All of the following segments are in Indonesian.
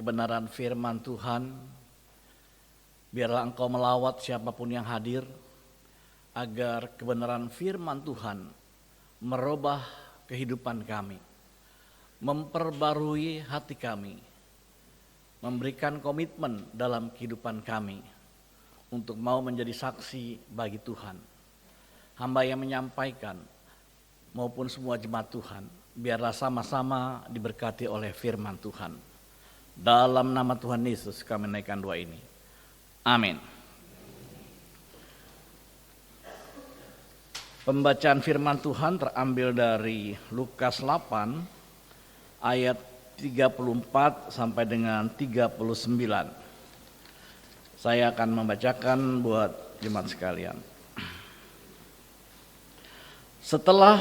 kebenaran firman Tuhan. Biarlah Engkau melawat siapapun yang hadir, agar kebenaran firman Tuhan merubah kehidupan kami, memperbarui hati kami, memberikan komitmen dalam kehidupan kami untuk mau menjadi saksi bagi Tuhan. Hamba yang menyampaikan maupun semua jemaat Tuhan, biarlah sama-sama diberkati oleh firman Tuhan. Dalam nama Tuhan Yesus kami naikkan doa ini. Amin. Pembacaan firman Tuhan terambil dari Lukas 8 ayat 34 sampai dengan 39. Saya akan membacakan buat jemaat sekalian. Setelah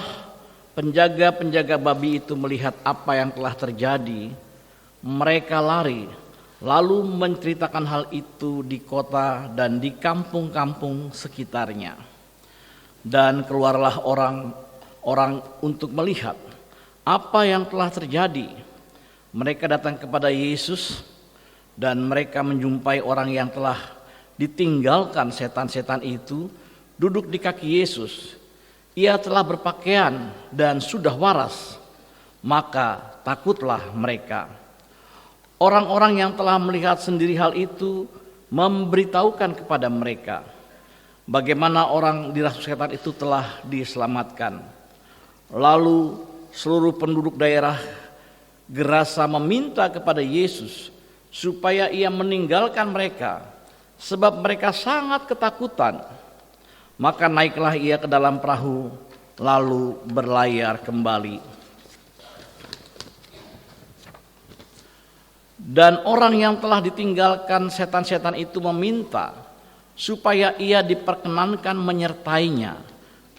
penjaga-penjaga babi itu melihat apa yang telah terjadi, mereka lari lalu menceritakan hal itu di kota dan di kampung-kampung sekitarnya. Dan keluarlah orang-orang untuk melihat apa yang telah terjadi. Mereka datang kepada Yesus dan mereka menjumpai orang yang telah ditinggalkan setan-setan itu duduk di kaki Yesus. Ia telah berpakaian dan sudah waras, maka takutlah mereka. Orang-orang yang telah melihat sendiri hal itu memberitahukan kepada mereka bagaimana orang dirasuk setan itu telah diselamatkan. Lalu seluruh penduduk daerah gerasa meminta kepada Yesus supaya ia meninggalkan mereka, sebab mereka sangat ketakutan. Maka naiklah ia ke dalam perahu lalu berlayar kembali. Dan orang yang telah ditinggalkan setan-setan itu meminta supaya ia diperkenankan menyertainya.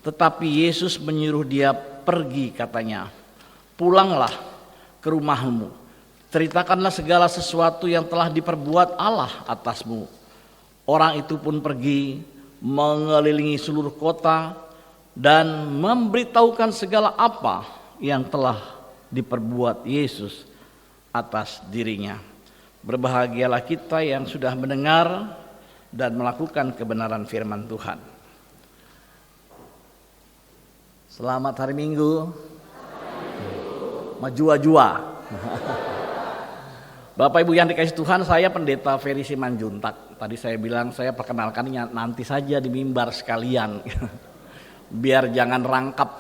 Tetapi Yesus menyuruh dia pergi, katanya, "Pulanglah ke rumahmu, ceritakanlah segala sesuatu yang telah diperbuat Allah atasmu." Orang itu pun pergi mengelilingi seluruh kota dan memberitahukan segala apa yang telah diperbuat Yesus atas dirinya. Berbahagialah kita yang sudah mendengar dan melakukan kebenaran firman Tuhan. Selamat hari Minggu. Majua-jua. Bapak Ibu yang dikasihi Tuhan, saya Pendeta Ferry Simanjuntak. Tadi saya bilang saya perkenalkannya nanti saja di mimbar sekalian. Biar jangan rangkap.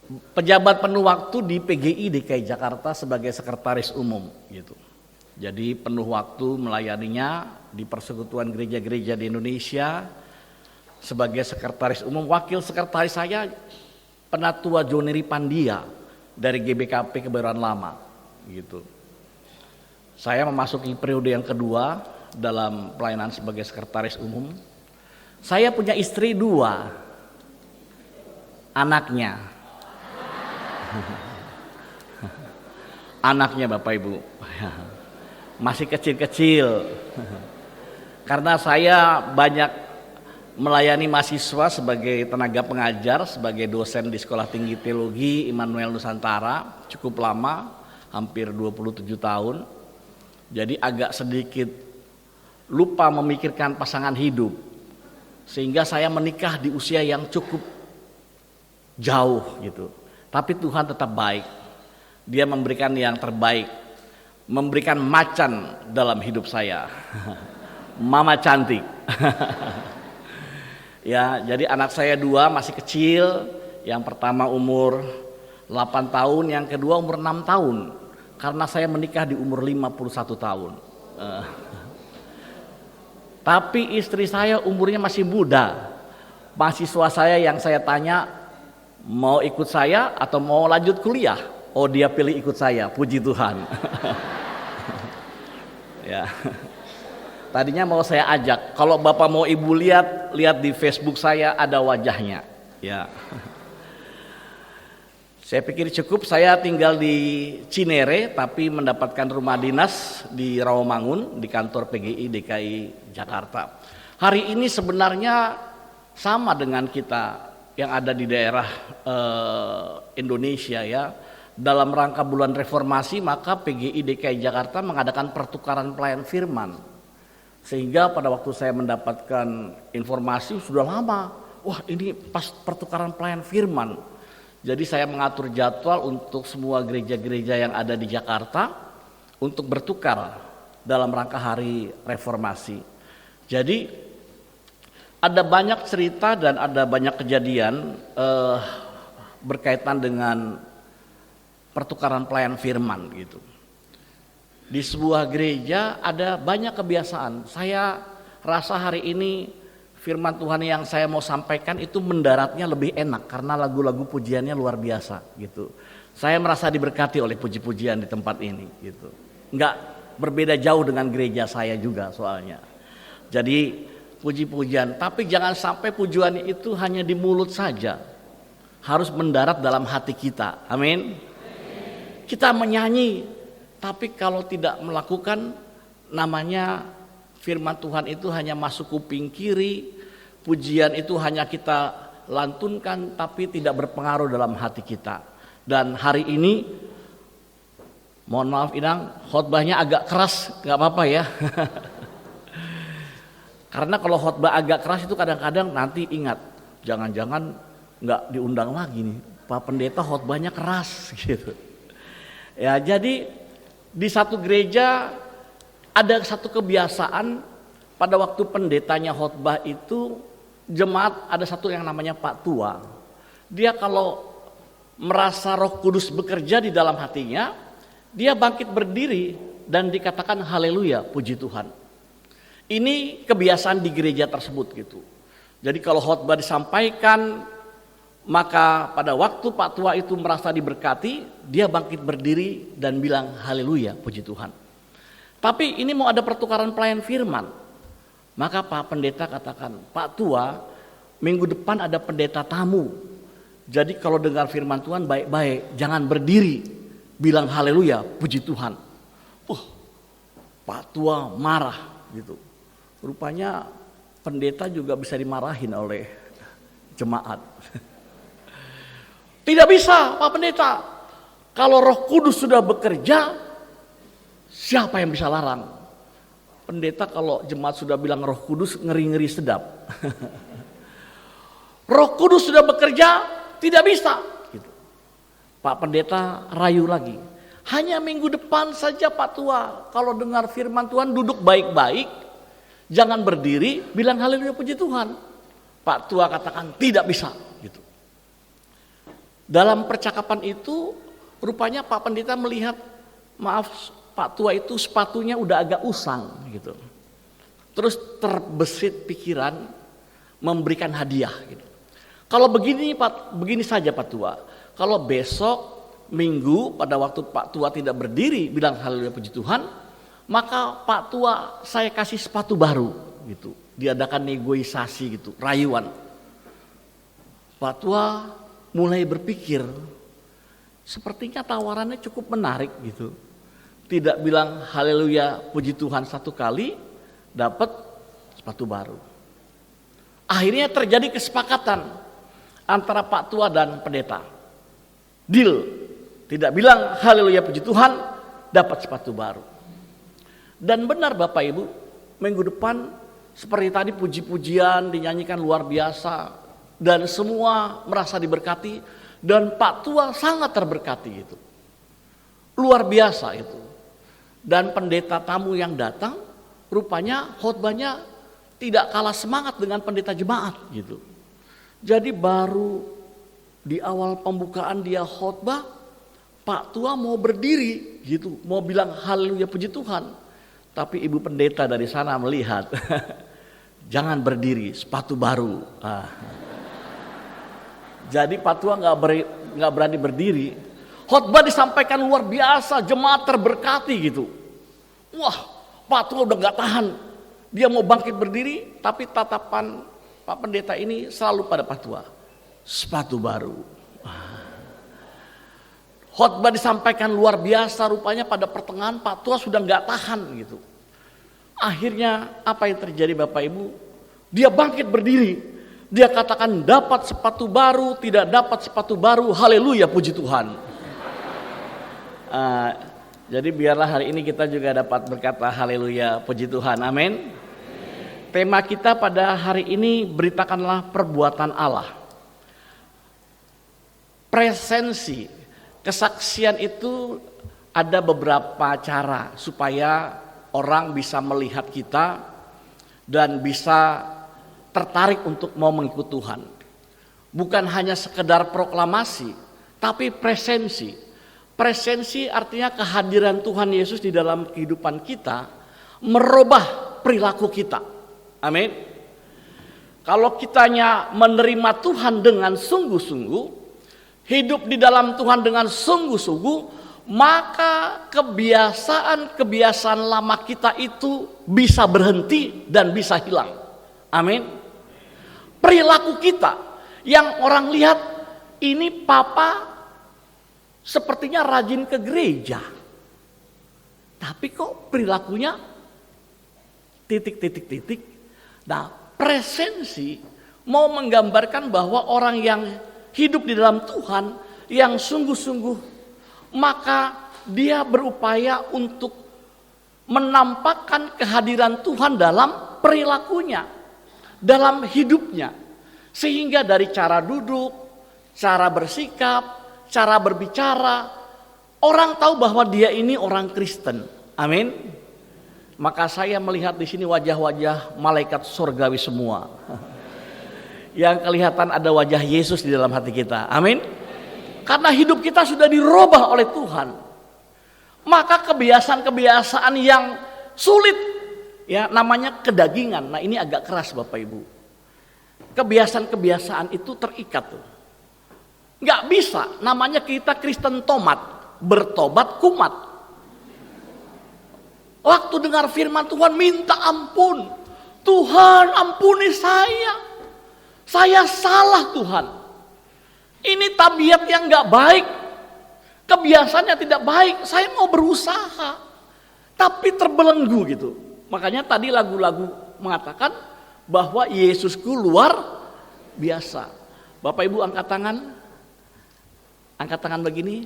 Pejabat penuh waktu di PGI DKI Jakarta sebagai sekretaris umum gitu. Jadi penuh waktu melayaninya di Persekutuan Gereja-Gereja di Indonesia sebagai sekretaris umum. Wakil sekretaris saya Penatua Joneri Pandia dari GBKP Kebayoran Lama gitu. Saya memasuki periode yang kedua dalam pelayanan sebagai sekretaris umum. Saya punya istri 2, anaknya. Anaknya Bapak Ibu masih kecil-kecil. Karena saya banyak melayani mahasiswa sebagai tenaga pengajar, sebagai dosen di Sekolah Tinggi Teologi Immanuel Nusantara cukup lama, hampir 27 tahun. Jadi agak sedikit lupa memikirkan pasangan hidup, sehingga saya menikah di usia yang cukup jauh gitu. Tapi Tuhan tetap baik. Dia memberikan yang terbaik, memberikan macan dalam hidup saya. Mama cantik. Ya, jadi anak saya 2 masih kecil. Yang pertama umur 8 tahun, yang kedua umur 6 tahun. Karena saya menikah di umur 51 tahun. Tapi istri saya umurnya masih muda. Mahasiswa saya yang saya tanya mau ikut saya atau mau lanjut kuliah, oh dia pilih ikut saya, puji Tuhan. Ya. Tadinya mau saya ajak, kalau Bapak mau Ibu lihat di Facebook saya ada wajahnya. Ya. Saya pikir cukup saya tinggal di Cinere tapi mendapatkan rumah dinas di Rawamangun di kantor PGI DKI Jakarta. Hari ini sebenarnya sama dengan kita yang ada di daerah Indonesia ya. dalam rangka bulan reformasi, maka PGI DKI Jakarta mengadakan pertukaran pelayan firman. Sehingga pada waktu saya mendapatkan informasi sudah lama, wah ini pas pertukaran pelayan firman. Jadi saya mengatur jadwal untuk semua gereja-gereja yang ada di Jakarta untuk bertukar dalam rangka hari reformasi. Jadi ada banyak cerita dan ada banyak kejadian berkaitan dengan pertukaran pelayan firman gitu. Di sebuah gereja ada banyak kebiasaan. Saya rasa hari ini firman Tuhan yang saya mau sampaikan itu mendaratnya lebih enak karena lagu-lagu pujiannya luar biasa gitu. Saya merasa diberkati oleh puji-pujian di tempat ini gitu. Enggak berbeda jauh dengan gereja saya juga soalnya. Jadi puji-pujian, tapi jangan sampai pujian itu hanya di mulut saja. Harus mendarat dalam hati kita. Amin. Kita menyanyi, tapi kalau tidak melakukan, namanya firman Tuhan itu hanya masuk kuping kiri, pujian itu hanya kita lantunkan tapi tidak berpengaruh dalam hati kita. Dan hari ini, mohon maaf Inang, khotbahnya agak keras, gak apa-apa ya. Karena kalau khotbah agak keras itu kadang-kadang nanti ingat, jangan-jangan gak diundang lagi nih, Pak Pendeta khotbahnya keras gitu. Ya, jadi di satu gereja ada satu kebiasaan pada waktu pendetanya khotbah itu jemaat ada satu yang namanya Pak Tua. Dia kalau merasa Roh Kudus bekerja di dalam hatinya, dia bangkit berdiri dan dikatakan haleluya, puji Tuhan. Ini kebiasaan di gereja tersebut gitu. Jadi kalau khotbah disampaikan, maka pada waktu Pak Tua itu merasa diberkati, dia bangkit berdiri dan bilang haleluya, puji Tuhan. Tapi ini mau ada pertukaran pelayan firman. Maka Pak Pendeta katakan, Pak Tua, minggu depan ada pendeta tamu. Jadi kalau dengar firman Tuhan baik-baik, jangan berdiri, bilang haleluya, puji Tuhan. Pak Tua marah gitu. Rupanya pendeta juga bisa dimarahin oleh jemaat. Tidak bisa Pak Pendeta, kalau Roh Kudus sudah bekerja, siapa yang bisa larang? Pendeta kalau jemaat sudah bilang Roh Kudus ngeri-ngeri sedap. Roh Kudus sudah bekerja, tidak bisa. Gitu. Pak Pendeta rayu lagi. Hanya minggu depan saja Pak Tua, kalau dengar firman Tuhan duduk baik-baik, jangan berdiri, bilang haleluya puji Tuhan. Pak Tua katakan tidak bisa. Gitu. Dalam percakapan itu rupanya Pak Pendeta melihat, maaf Pak Tua itu sepatunya udah agak usang gitu. Terus terbesit pikiran memberikan hadiah gitu. Kalau begini begini saja Pak Tua. Kalau besok Minggu pada waktu Pak Tua tidak berdiri bilang haleluya puji Tuhan, maka Pak Tua saya kasih sepatu baru gitu. Diadakan negosiasi gitu, rayuan. Pak Tua mulai berpikir, sepertinya tawarannya cukup menarik gitu. Tidak bilang haleluya puji Tuhan satu kali, dapat sepatu baru. Akhirnya terjadi kesepakatan antara Pak Tua dan pendeta. Deal, tidak bilang haleluya puji Tuhan, dapat sepatu baru. Dan benar Bapak Ibu, minggu depan seperti tadi puji-pujian dinyanyikan luar biasa. Dan semua merasa diberkati dan Pak Tua sangat terberkati itu. Luar biasa itu. Dan pendeta tamu yang datang rupanya khotbahnya tidak kalah semangat dengan pendeta jemaat gitu. Jadi baru di awal pembukaan dia khotbah, Pak Tua mau berdiri gitu, mau bilang haleluya puji Tuhan. Tapi ibu pendeta dari sana melihat, jangan berdiri, sepatu baru. Jadi Pak Tua nggak berani berdiri. Khotbah disampaikan luar biasa, jemaat terberkati gitu. Wah, Pak Tua udah nggak tahan. Dia mau bangkit berdiri, tapi tatapan Pak Pendeta ini selalu pada Pak Tua. Sepatu baru. Khotbah disampaikan luar biasa, rupanya pada pertengahan Pak Tua sudah nggak tahan gitu. Akhirnya apa yang terjadi Bapak Ibu? Dia bangkit berdiri. Dia katakan dapat sepatu baru, tidak dapat sepatu baru, haleluya puji Tuhan. Uh, jadi biarlah hari ini kita juga dapat berkata haleluya, puji Tuhan, amin. Tema kita pada hari ini, beritakanlah perbuatan Allah. Presensi, kesaksian itu ada beberapa cara supaya orang bisa melihat kita dan bisa tertarik untuk mau mengikut Tuhan. Bukan hanya sekedar proklamasi, tapi presensi. Presensi artinya kehadiran Tuhan Yesus di dalam kehidupan kita merubah perilaku kita. Amin. Kalau kitanya menerima Tuhan dengan sungguh-sungguh, hidup di dalam Tuhan dengan sungguh-sungguh, maka kebiasaan-kebiasaan lama kita itu bisa berhenti dan bisa hilang. Amin. Perilaku kita yang orang lihat, ini papa sepertinya rajin ke gereja, tapi kok perilakunya titik. Nah, presensi mau menggambarkan bahwa orang yang hidup di dalam Tuhan yang sungguh-sungguh, maka dia berupaya untuk menampakkan kehadiran Tuhan dalam perilakunya, dalam hidupnya, sehingga dari cara duduk, cara bersikap, cara berbicara, orang tahu bahwa dia ini orang Kristen. Amin. Maka saya melihat di sini wajah-wajah malaikat surgawi semua. Yang kelihatan ada wajah Yesus di dalam hati kita. Amin. Karena hidup kita sudah dirubah oleh Tuhan. Maka kebiasaan-kebiasaan yang sulit, ya namanya kedagingan. Nah ini agak keras Bapak Ibu. Kebiasaan-kebiasaan itu terikat tuh. Nggak bisa, namanya kita Kristen tomat, bertobat kumat. Waktu dengar firman Tuhan minta ampun, Tuhan ampuni saya salah Tuhan. Ini tabiat yang nggak baik, kebiasaannya tidak baik, saya mau berusaha, tapi terbelenggu gitu. Makanya tadi lagu-lagu mengatakan bahwa Yesusku luar biasa. Bapak Ibu angkat tangan. Angkat tangan begini,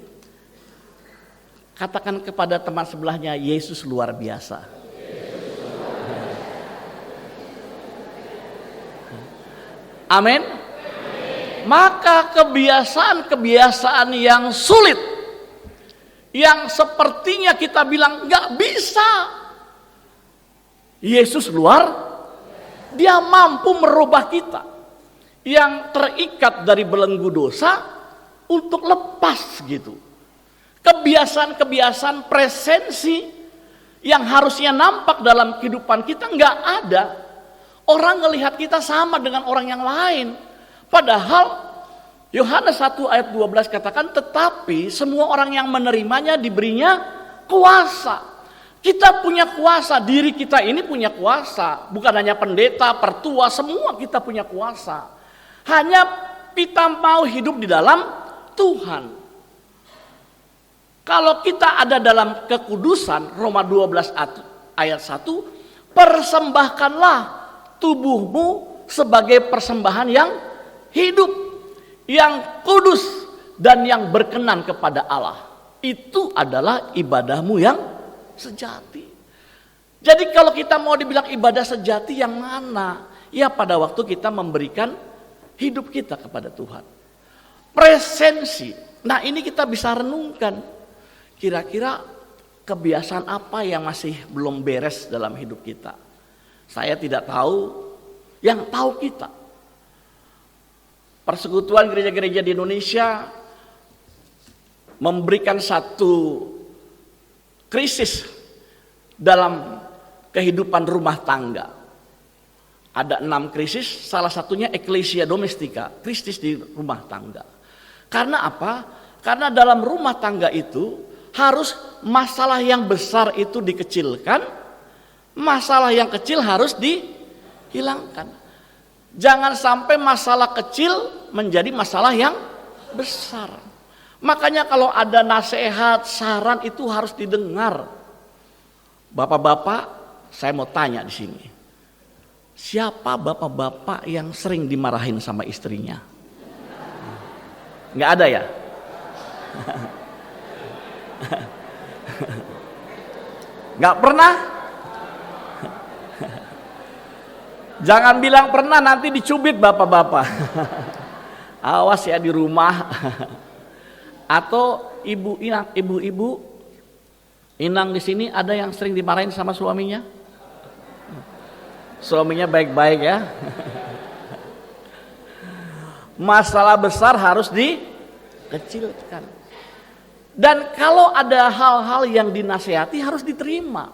katakan kepada teman sebelahnya, Yesus luar biasa. Amin. Maka kebiasaan-kebiasaan yang sulit, yang sepertinya kita bilang nggak bisa, Yesus luar, dia mampu merubah kita yang terikat dari belenggu dosa untuk lepas gitu. Kebiasaan-kebiasaan presensi yang harusnya nampak dalam kehidupan kita nggak ada. Orang ngelihat kita sama dengan orang yang lain. Padahal Yohanes 1 ayat 12 katakan, tetapi semua orang yang menerimanya diberinya kuasa. Kita punya kuasa, diri kita ini punya kuasa. Bukan hanya pendeta, pertua, semua kita punya kuasa. Hanya kita mau hidup di dalam Tuhan. Kalau kita ada dalam kekudusan, Roma 12 ayat 1, persembahkanlah tubuhmu sebagai persembahan yang hidup, yang kudus dan yang berkenan kepada Allah. Itu adalah ibadahmu yang sejati. Jadi kalau kita mau dibilang ibadah sejati yang mana? Ya pada waktu kita memberikan hidup kita kepada Tuhan. Presensi. Nah ini kita bisa renungkan. Kira-kira kebiasaan apa yang masih belum beres dalam hidup kita? Saya tidak tahu, yang tahu kita. Persekutuan gereja-gereja di Indonesia memberikan satu krisis dalam kehidupan rumah tangga. Ada 6 krisis, salah satunya eklesia domestika, krisis di rumah tangga. Karena apa? Karena dalam rumah tangga itu harus masalah yang besar itu dikecilkan, masalah yang kecil harus dihilangkan. Jangan sampai masalah kecil menjadi masalah yang besar. Makanya kalau ada nasihat, saran itu harus didengar. Bapak-bapak, saya mau tanya di sini. Siapa bapak-bapak yang sering dimarahin sama istrinya? Nggak ada ya? Nggak pernah? Jangan bilang pernah, nanti dicubit bapak-bapak. Awas ya di rumah. Atau ibu-ibu Inang di sini ada yang sering dimarahin sama suaminya? Suaminya baik-baik ya. Masalah besar harus dikecilkan. Dan kalau ada hal-hal yang dinasihati harus diterima.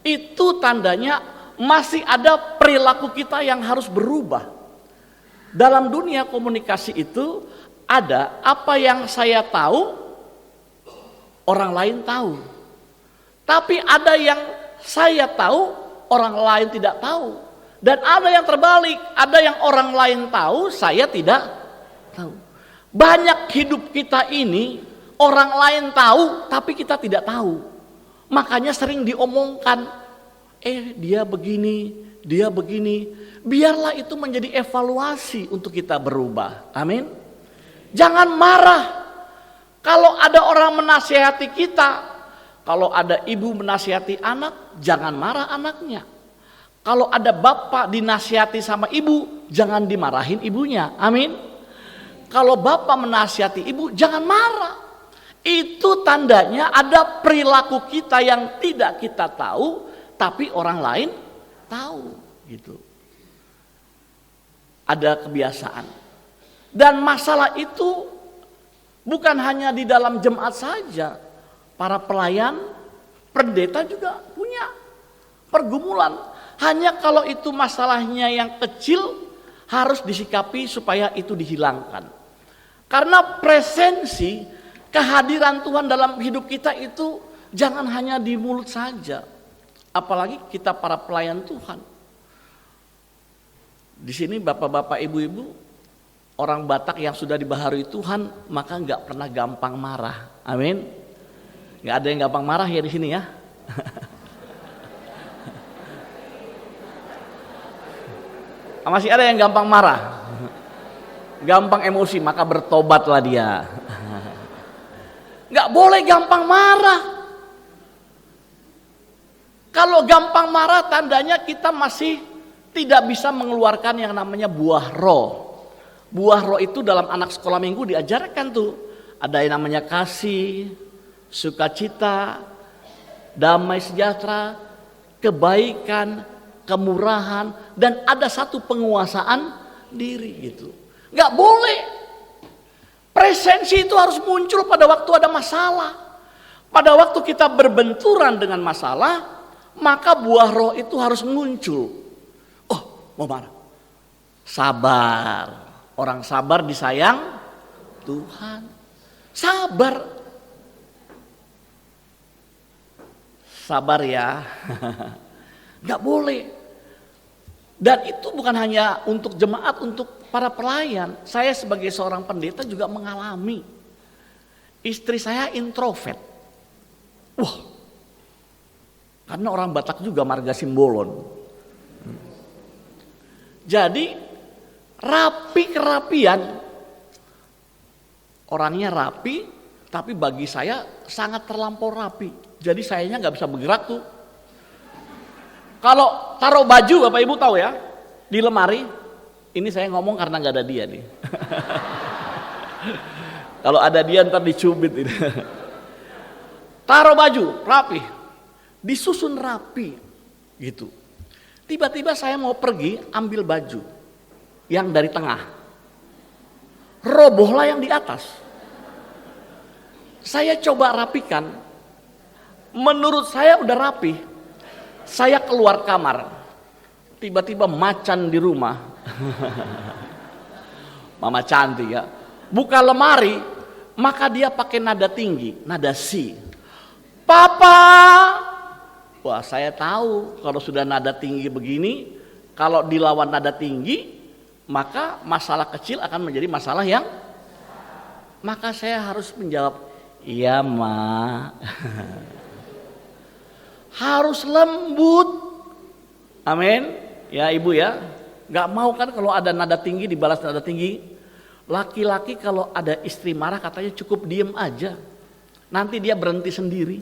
Itu tandanya masih ada perilaku kita yang harus berubah. Dalam dunia komunikasi itu ada apa yang saya tahu, orang lain tahu. Tapi ada yang saya tahu, orang lain tidak tahu. Dan ada yang terbalik, ada yang orang lain tahu, saya tidak tahu. Banyak hidup kita ini orang lain tahu, tapi kita tidak tahu. Makanya sering diomongkan, dia begini, dia begini. Biarlah itu menjadi evaluasi untuk kita berubah. Amin. Jangan marah kalau ada orang menasihati kita. Kalau ada ibu menasihati anak, jangan marah anaknya. Kalau ada bapak dinasihati sama ibu, jangan dimarahin ibunya. Amin. Kalau bapak menasihati ibu, jangan marah. Itu tandanya ada perilaku kita yang tidak kita tahu, tapi orang lain tahu. Gitu. Ada kebiasaan. Dan masalah itu bukan hanya di dalam jemaat saja. Para pelayan, pendeta juga punya pergumulan. Hanya kalau itu masalahnya yang kecil harus disikapi supaya itu dihilangkan. Karena presensi, kehadiran Tuhan dalam hidup kita itu jangan hanya di mulut saja. Apalagi kita para pelayan Tuhan. Di sini bapak-bapak, ibu-ibu, orang Batak yang sudah dibaharui Tuhan, maka nggak pernah gampang marah. Amin. Nggak ada yang gampang marah ya di sini ya. Masih ada yang gampang marah, gampang emosi, maka bertobatlah dia. Nggak boleh gampang marah. Kalau gampang marah tandanya kita masih tidak bisa mengeluarkan yang namanya buah roh. Buah roh itu dalam anak sekolah minggu diajarkan tuh. Ada yang namanya kasih, sukacita, damai sejahtera, kebaikan, kemurahan, dan ada satu penguasaan diri gitu. Nggak boleh. Presensi itu harus muncul pada waktu ada masalah. Pada waktu kita berbenturan dengan masalah, maka buah roh itu harus muncul. Oh, mau marah. Sabar. Orang sabar disayang Tuhan. Sabar. Sabar ya. Nggak boleh. Dan itu bukan hanya untuk jemaat, untuk para pelayan. Saya sebagai seorang pendeta juga mengalami. Istri saya introvert. Wah, karena orang Batak juga marga simbolon. Jadi rapi kerapian. Orangnya rapi, tapi bagi saya sangat terlampau rapi. Jadi sayanya nggak bisa bergerak tuh. Kalau taruh baju, Bapak Ibu tahu ya, di lemari. Ini saya ngomong karena nggak ada dia nih. Kalau ada dia ntar dicubit ini. Taruh baju rapi, disusun rapi, gitu. Tiba-tiba saya mau pergi ambil baju yang dari tengah, robohlah yang di atas. Saya coba rapikan, menurut saya udah rapi. Saya keluar kamar, tiba-tiba macan di rumah. Mama cantik ya, buka lemari, maka dia pakai nada tinggi, nada si. Papa. Wah, saya tahu kalau sudah nada tinggi begini, kalau dilawan nada tinggi, maka masalah kecil akan menjadi masalah yang, maka saya harus menjawab, iya ma. Harus lembut. Amin. Ya ibu ya. Gak mau kan kalau ada nada tinggi dibalas nada tinggi. Laki-laki kalau ada istri marah katanya cukup diem aja. Nanti dia berhenti sendiri.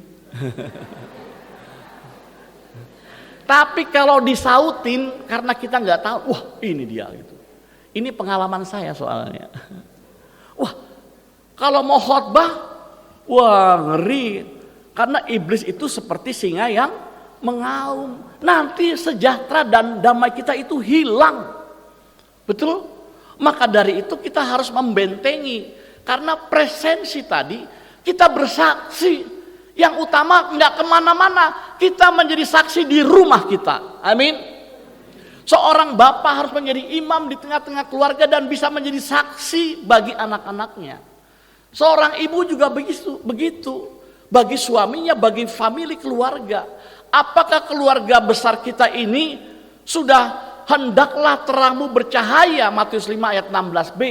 Tapi kalau disautin karena kita nggak tahu, wah ini dia gitu. Ini pengalaman saya soalnya. Wah, kalau mau khotbah, wah ngeri. Karena iblis itu seperti singa yang mengaum. Nanti sejahtera dan damai kita itu hilang. Betul? Maka dari itu kita harus membentengi. Karena presensi tadi kita bersaksi. Yang utama nggak kemana-mana, kita menjadi saksi di rumah kita. Amin. Seorang bapak harus menjadi imam di tengah-tengah keluarga dan bisa menjadi saksi bagi anak-anaknya. Seorang ibu juga begitu. Bagi suaminya, bagi famili keluarga. Apakah keluarga besar kita ini sudah hendaklah terangmu bercahaya, Matius 5 ayat 16b.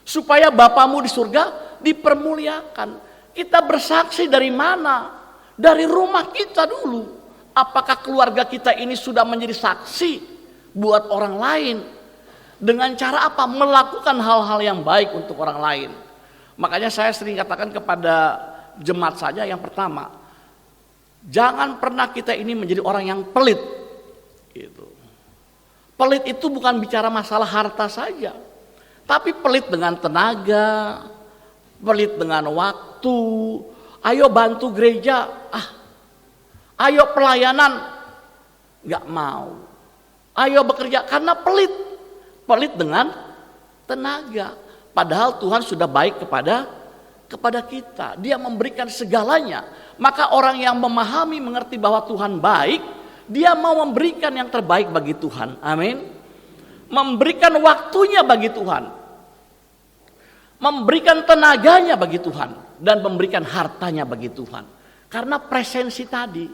Supaya Bapamu di surga dipermuliakan. Kita bersaksi dari mana? Dari rumah kita dulu. Apakah keluarga kita ini sudah menjadi saksi buat orang lain? Dengan cara apa? Melakukan hal-hal yang baik untuk orang lain. Makanya saya sering katakan kepada jemaat saja yang pertama, jangan pernah kita ini menjadi orang yang pelit. Gitu. Pelit itu bukan bicara masalah harta saja, tapi pelit dengan tenaga, pelit dengan waktu. Ayo bantu gereja, ayo pelayanan, nggak mau. Ayo bekerja karena pelit dengan tenaga. Padahal Tuhan sudah baik kepada kita. Dia memberikan segalanya. Maka orang yang memahami, mengerti bahwa Tuhan baik, dia mau memberikan yang terbaik bagi Tuhan. Amin. Memberikan waktunya bagi Tuhan. Memberikan tenaganya bagi Tuhan. Dan memberikan hartanya bagi Tuhan. Karena presensi tadi,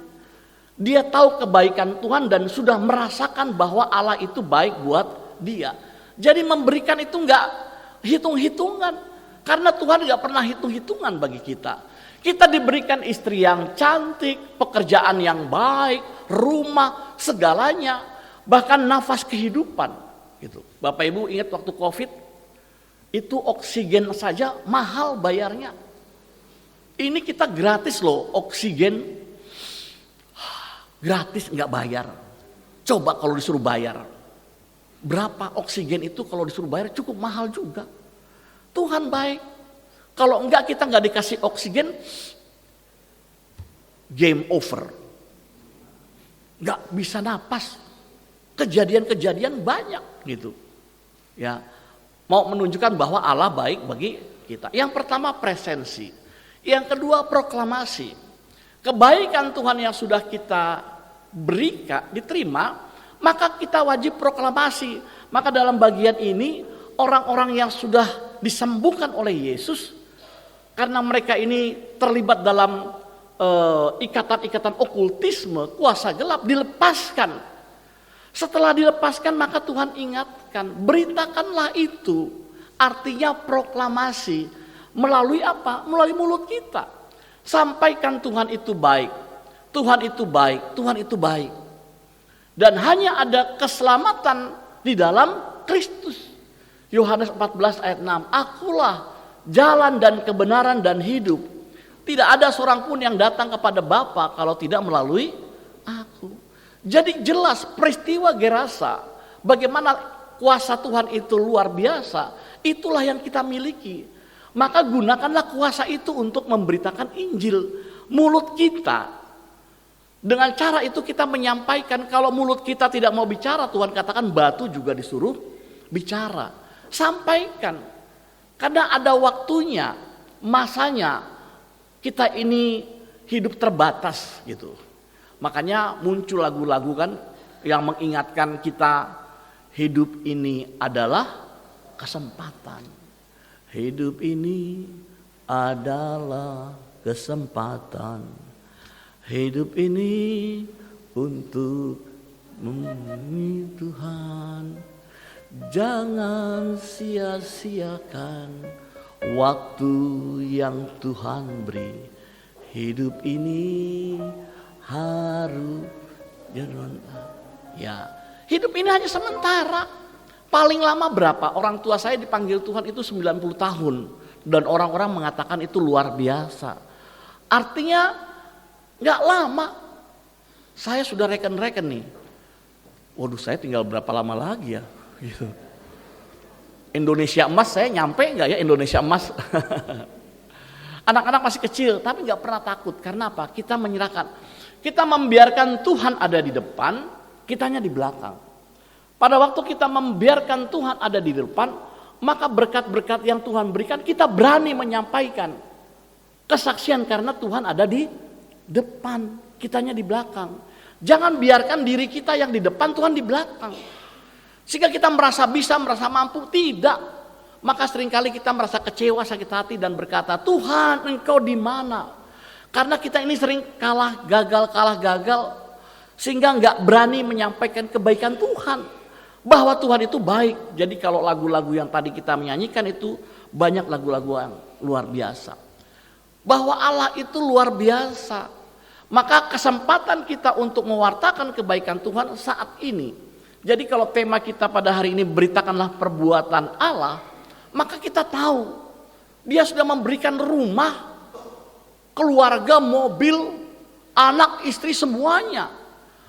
dia tahu kebaikan Tuhan dan sudah merasakan bahwa Allah itu baik buat dia. Jadi memberikan itu enggak hitung-hitungan. Karena Tuhan enggak pernah hitung-hitungan bagi kita. Kita diberikan istri yang cantik, pekerjaan yang baik, rumah, segalanya. Bahkan nafas kehidupan. Gitu. Bapak Ibu ingat waktu COVID, itu oksigen saja mahal bayarnya. Ini kita gratis loh, oksigen gratis nggak bayar. Coba kalau disuruh bayar, berapa oksigen itu kalau disuruh bayar cukup mahal juga. Tuhan baik. Kalau enggak kita nggak dikasih oksigen, game over. Nggak bisa napas. Kejadian-kejadian banyak gitu. Ya, mau menunjukkan bahwa Allah baik bagi kita. Yang pertama presensi. Yang kedua proklamasi. Kebaikan Tuhan yang sudah kita berikan, diterima, maka kita wajib proklamasi. Maka dalam bagian ini orang-orang yang sudah disembuhkan oleh Yesus, karena mereka ini terlibat dalam ikatan-ikatan okultisme, kuasa gelap, dilepaskan. Setelah dilepaskan maka Tuhan ingatkan, beritakanlah itu. Artinya proklamasi. Melalui apa? Melalui mulut kita. Sampaikan Tuhan itu baik. Tuhan itu baik. Tuhan itu baik. Dan hanya ada keselamatan di dalam Kristus. Yohanes 14 ayat 6. Akulah jalan dan kebenaran dan hidup. Tidak ada seorang pun yang datang kepada Bapa kalau tidak melalui aku. Jadi jelas peristiwa Gerasa. Bagaimana kuasa Tuhan itu luar biasa. Itulah yang kita miliki. Maka gunakanlah kuasa itu untuk memberitakan Injil. Mulut kita, dengan cara itu kita menyampaikan. Kalau mulut kita tidak mau bicara, Tuhan katakan batu juga disuruh bicara. Sampaikan. Karena ada waktunya, masanya kita ini hidup terbatas gitu. Makanya muncul lagu-lagu kan yang mengingatkan kita hidup ini adalah kesempatan. Hidup ini adalah kesempatan. Hidup ini untuk memenuhi Tuhan. Jangan sia-siakan waktu yang Tuhan beri. Hidup ini harus ya. Hidup ini hanya sementara. Paling lama berapa? Orang tua saya dipanggil Tuhan itu 90 tahun. Dan orang-orang mengatakan itu luar biasa. Artinya nggak lama. Saya sudah reken-reken nih. Waduh, saya tinggal berapa lama lagi ya? Gitu. Indonesia emas saya nyampe nggak ya Indonesia emas? Anak-anak masih kecil tapi nggak pernah takut. Karena apa? Kita menyerahkan. Kita membiarkan Tuhan ada di depan, kitanya di belakang. Pada waktu kita membiarkan Tuhan ada di depan, maka berkat-berkat yang Tuhan berikan kita berani menyampaikan kesaksian karena Tuhan ada di depan, kitanya di belakang. Jangan biarkan diri kita yang di depan, Tuhan di belakang. Sehingga kita merasa bisa, merasa mampu, tidak. Maka seringkali kita merasa kecewa, sakit hati dan berkata, Tuhan Engkau di mana? Karena kita ini sering kalah gagal, sehingga nggak berani menyampaikan kebaikan Tuhan. Bahwa Tuhan itu baik. Jadi kalau lagu-lagu yang tadi kita menyanyikan itu banyak lagu-lagu yang luar biasa. Bahwa Allah itu luar biasa. Maka kesempatan kita untuk mewartakan kebaikan Tuhan saat ini. Jadi kalau tema kita pada hari ini beritakanlah perbuatan Allah, maka kita tahu Dia sudah memberikan rumah, keluarga, mobil, anak, istri, semuanya.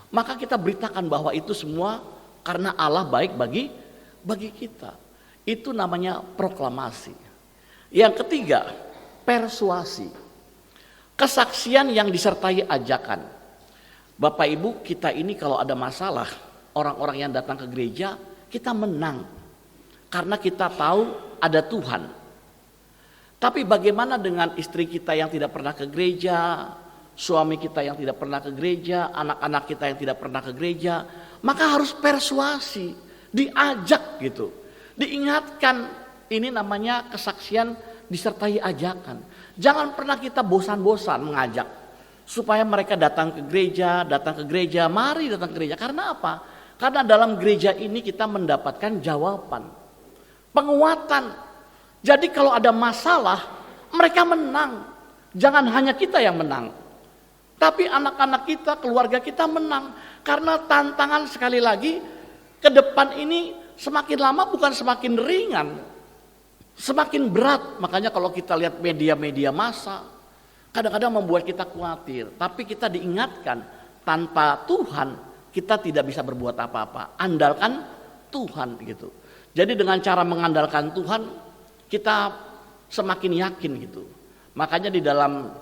Maka kita beritakan bahwa itu semua karena Allah baik bagi kita. Itu namanya proklamasi. Yang ketiga, persuasi. Kesaksian yang disertai ajakan. Bapak Ibu, kita ini kalau ada masalah, orang-orang yang datang ke gereja, kita menang. Karena kita tahu ada Tuhan. Tapi bagaimana dengan istri kita yang tidak pernah ke gereja, suami kita yang tidak pernah ke gereja, anak-anak kita yang tidak pernah ke gereja? Maka harus persuasi, diajak gitu. Diingatkan, ini namanya kesaksian disertai ajakan. Jangan pernah kita bosan-bosan mengajak supaya mereka datang ke gereja, mari datang ke gereja. Karena apa? Karena dalam gereja ini kita mendapatkan jawaban, penguatan. Jadi kalau ada masalah, mereka menang. Jangan hanya kita yang menang, tapi anak-anak kita, keluarga kita menang. Karena tantangan sekali lagi ke depan ini semakin lama bukan semakin ringan, semakin berat. Makanya kalau kita lihat media-media massa, kadang-kadang membuat kita khawatir. Tapi kita diingatkan, tanpa Tuhan kita tidak bisa berbuat apa-apa. Andalkan Tuhan gitu. Jadi dengan cara mengandalkan Tuhan, kita semakin yakin gitu. Makanya di dalam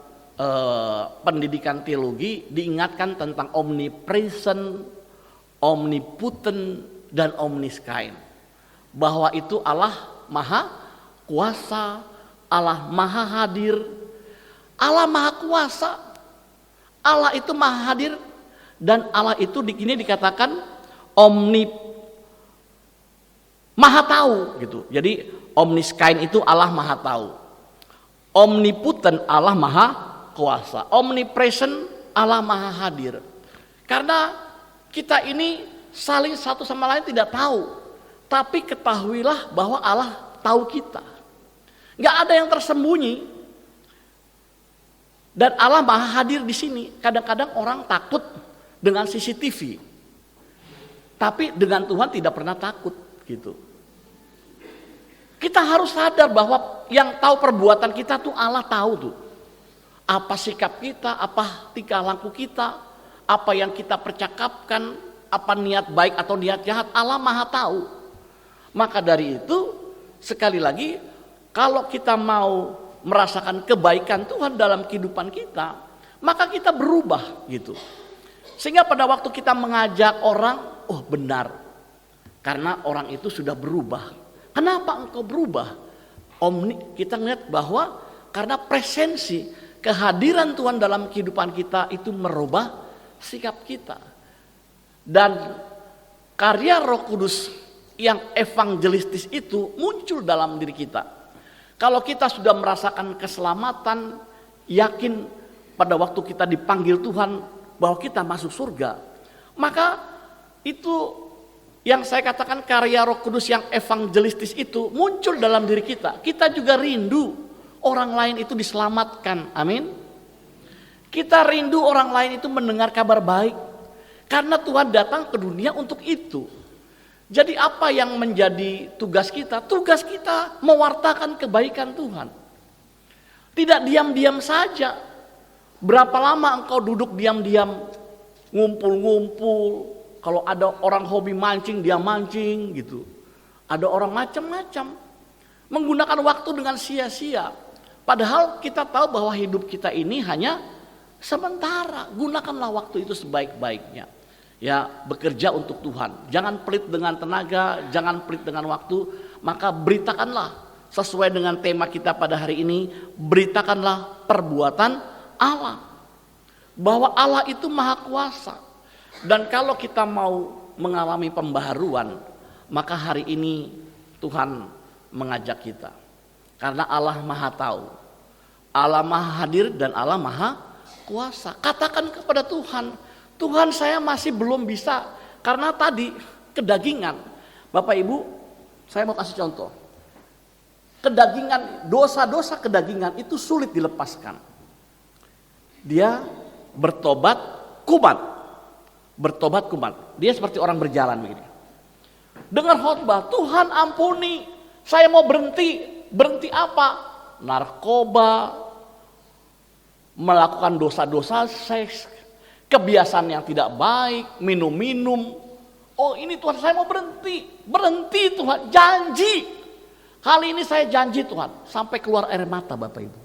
pendidikan teologi diingatkan tentang omnipresent, omnipotent, dan omniscient. Bahwa itu Allah maha kuasa, Allah maha hadir, Allah maha kuasa, Allah itu maha hadir, dan Allah itu di sini dikatakan maha tahu gitu. Jadi omniscient itu Allah maha tahu, omnipotent Allah maha kuasa, omnipresent Allah maha hadir. Karena kita ini saling satu sama lain tidak tahu, tapi ketahuilah bahwa Allah tahu kita. Nggak ada yang tersembunyi. Dan Allah maha hadir di sini. Kadang-kadang orang takut dengan CCTV, tapi dengan Tuhan tidak pernah takut gitu. Kita harus sadar bahwa yang tahu perbuatan kita tuh Allah tahu tuh. Apa sikap kita, apa tingkah laku kita, apa yang kita percakapkan, apa niat baik atau niat jahat, Allah maha tahu. Maka dari itu sekali lagi, kalau kita mau merasakan kebaikan Tuhan dalam kehidupan kita, maka kita berubah gitu. Sehingga pada waktu kita mengajak orang, oh benar, karena orang itu sudah berubah. Kenapa engkau berubah? Kita melihat bahwa karena presensi, kehadiran Tuhan dalam kehidupan kita itu merubah sikap kita. Dan karya Roh Kudus yang evangelistis itu muncul dalam diri kita. Kalau kita sudah merasakan keselamatan, yakin pada waktu kita dipanggil Tuhan bahwa kita masuk surga, maka itu yang saya katakan karya Roh Kudus yang evangelistis itu muncul dalam diri kita. Kita juga rindu orang lain itu diselamatkan, amin. Kita rindu orang lain itu mendengar kabar baik, karena Tuhan datang ke dunia untuk itu. Jadi apa yang menjadi tugas kita? Tugas kita mewartakan kebaikan Tuhan. Tidak diam-diam saja. Berapa lama engkau duduk diam-diam, ngumpul-ngumpul. Kalau ada orang hobi mancing, dia mancing gitu. Ada orang macam-macam. Menggunakan waktu dengan sia-sia. Padahal kita tahu bahwa hidup kita ini hanya sementara. Gunakanlah waktu itu sebaik-baiknya. Ya, bekerja untuk Tuhan. Jangan pelit dengan tenaga, jangan pelit dengan waktu. Maka beritakanlah sesuai dengan tema kita pada hari ini. Beritakanlah perbuatan Allah. Bahwa Allah itu maha kuasa. Dan kalau kita mau mengalami pembaharuan, maka hari ini Tuhan mengajak kita. Karena Allah maha tahu, Allah maha hadir dan Allah maha kuasa. Katakan kepada Tuhan, Tuhan saya masih belum bisa karena tadi kedagingan. Bapak Ibu, saya mau kasih contoh. Kedagingan, dosa-dosa kedagingan itu sulit dilepaskan. Dia bertobat kumat. Bertobat kumat. Dia seperti orang berjalan begini. Dengar khotbah, Tuhan ampuni, saya mau berhenti. Berhenti apa? Narkoba, melakukan dosa-dosa seks, kebiasaan yang tidak baik, minum-minum. Oh ini Tuhan, saya mau berhenti. Berhenti Tuhan, janji. Kali ini saya janji Tuhan. Sampai keluar air mata Bapak Ibu.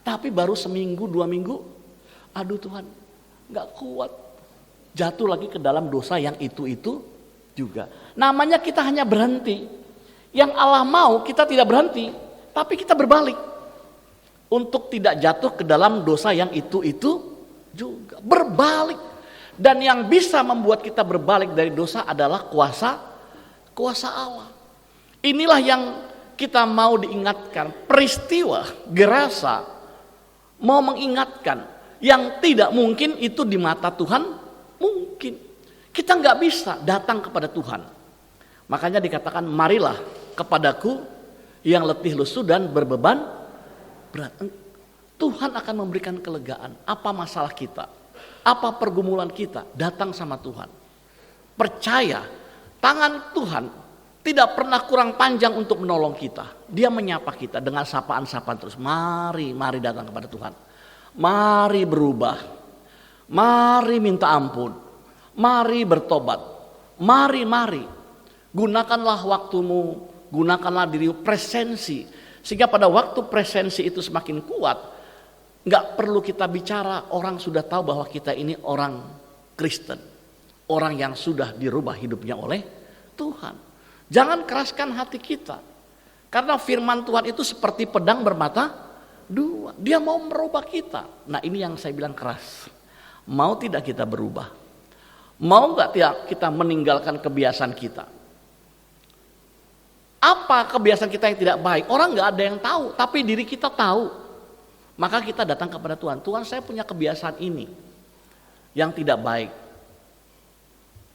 Tapi baru seminggu, 2 minggu, aduh Tuhan, gak kuat. Jatuh lagi ke dalam dosa yang itu juga. Namanya kita hanya berhenti. Yang Allah mau kita tidak berhenti, tapi kita berbalik. Untuk tidak jatuh ke dalam dosa yang itu juga. Berbalik. Dan yang bisa membuat kita berbalik dari dosa adalah kuasa Allah. Inilah yang kita mau diingatkan. Peristiwa Gerasa mau mengingatkan yang tidak mungkin itu di mata Tuhan mungkin. Kita nggak bisa datang kepada Tuhan. Makanya dikatakan marilah kepadaku yang letih lesu dan berbeban berat. Tuhan akan memberikan kelegaan. Apa masalah kita? Apa pergumulan kita? Datang sama Tuhan. Percaya tangan Tuhan tidak pernah kurang panjang untuk menolong kita. Dia menyapa kita dengan sapaan-sapaan terus. Mari datang kepada Tuhan. Mari berubah. Mari minta ampun. Mari bertobat. Mari. Gunakanlah waktumu. Gunakanlah diri presensi. Sehingga pada waktu presensi itu semakin kuat. Gak perlu kita bicara. Orang sudah tahu bahwa kita ini orang Kristen. Orang yang sudah dirubah hidupnya oleh Tuhan. Jangan keraskan hati kita. Karena firman Tuhan itu seperti pedang bermata dua. Dia mau merubah kita. Nah ini yang saya bilang keras. Mau tidak kita berubah? Mau gak kita meninggalkan kebiasaan kita? Apa kebiasaan kita yang tidak baik? Orang gak ada yang tahu. Tapi diri kita tahu. Maka kita datang kepada Tuhan. Tuhan, saya punya kebiasaan ini yang tidak baik.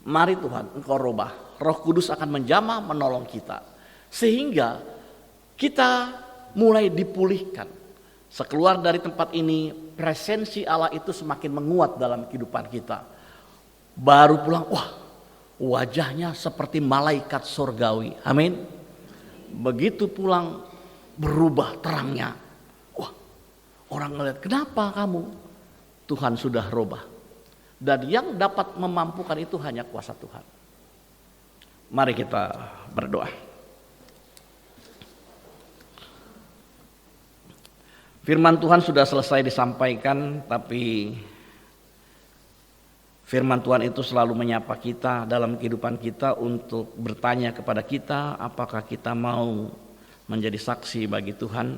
Mari Tuhan, Engkau rubah. Roh Kudus akan menjamah menolong kita. Sehingga kita mulai dipulihkan. Sekeluar dari tempat ini, presensi Allah itu semakin menguat dalam kehidupan kita. Baru pulang, wah, wajahnya seperti malaikat surgawi. Amin. Begitu pulang, berubah terangnya. Wah, orang ngeliat, kenapa kamu? Tuhan sudah rubah. Dan yang dapat memampukan itu hanya kuasa Tuhan. Mari kita berdoa. Firman Tuhan sudah selesai disampaikan, tapi firman Tuhan itu selalu menyapa kita dalam kehidupan kita untuk bertanya kepada kita, apakah kita mau menjadi saksi bagi Tuhan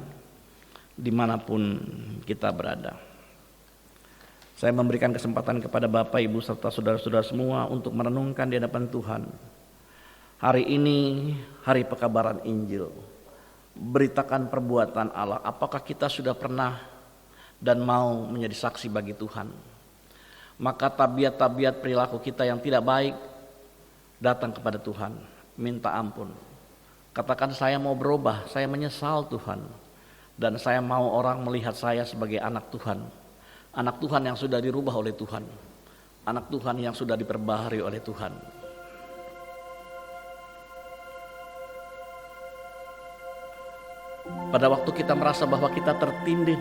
dimanapun kita berada. Saya memberikan kesempatan kepada Bapak, Ibu, serta saudara-saudara semua untuk merenungkan di hadapan Tuhan. Hari ini hari pekabaran Injil. Beritakan perbuatan Allah. Apakah kita sudah pernah dan mau menjadi saksi bagi Tuhan? Maka tabiat-tabiat perilaku kita yang tidak baik, datang kepada Tuhan, minta ampun. Katakan, saya mau berubah, saya menyesal Tuhan. Dan saya mau orang melihat saya sebagai anak Tuhan. Anak Tuhan yang sudah dirubah oleh Tuhan. Anak Tuhan yang sudah diperbaharui oleh Tuhan. Pada waktu kita merasa bahwa kita tertindih dengan